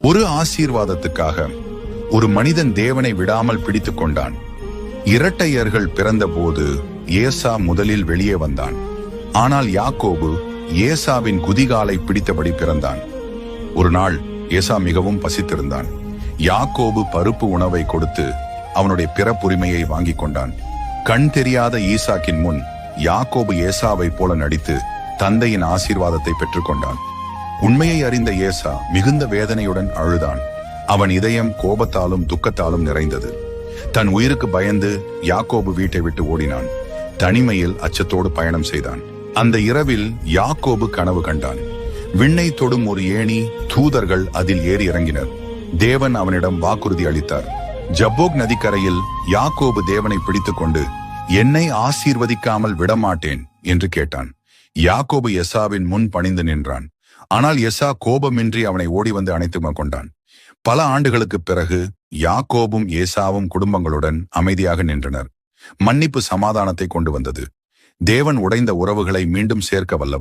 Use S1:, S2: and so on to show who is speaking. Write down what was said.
S1: ஒரு ஆசீர்வாதத்துக்காக ஒரு மனிதன் தேவனை விடாமல் பிடித்துக் கொண்டான். இரட்டையர்கள் பிறந்தபோது ஏசா முதலில் வெளியே வந்தான். ஆனால் யாக்கோபு ஏசாவின் குதிகாலை பிடித்தபடி பிறந்தான். ஒரு நாள் ஏசா மிகவும் பசித்திருந்தான். யாக்கோபு பருப்பு உணவை கொடுத்து அவனுடைய பிறப்புரிமையை வாங்கிக் கொண்டான். கண் தெரியாத ஈசாக்கின் முன் யாக்கோபு ஏசாவை போல நடித்து தந்தையின் ஆசீர்வாதத்தை பெற்றுக்கொண்டான். உண்மையை அறிந்த ஏசா மிகுந்த வேதனையுடன் அழுதான். அவன் இதயம் கோபத்தாலும் துக்கத்தாலும் நிறைந்தது. தன் உயிருக்கு பயந்து யாக்கோபு வீட்டை விட்டு ஓடினான். தனிமையில் அச்சத்தோடு பயணம் செய்தான். அந்த இரவில் யாக்கோபு கனவு கண்டான். விண்ணை தொடும் ஒரு ஏணி, தூதர்கள் அதில் ஏறி இறங்கினர். தேவன் அவனிடம் வாக்குறுதி அளித்தார். ஜப்போக் நதிக்கரையில் யாக்கோபு தேவனை பிடித்துக் கொண்டு, என்னை ஆசீர்வதிக்காமல் விடமாட்டேன் என்று கேட்டான். யாக்கோபு எசாவின் முன் பணிந்து நின்றான். ஆனால் எசா கோபமின்றி அவனை ஓடி வந்து அணைத்து கொண்டான். பல ஆண்டுகளுக்கு பிறகு யாக்கோபும் ஏசாவும் குடும்பங்களுடன் அமைதியாக நின்றனர். மன்னிப்பு சமாதானத்தை கொண்டு வந்தது. தேவன் உடைந்த உறவுகளை மீண்டும் சேர்க்க வல்லவர்.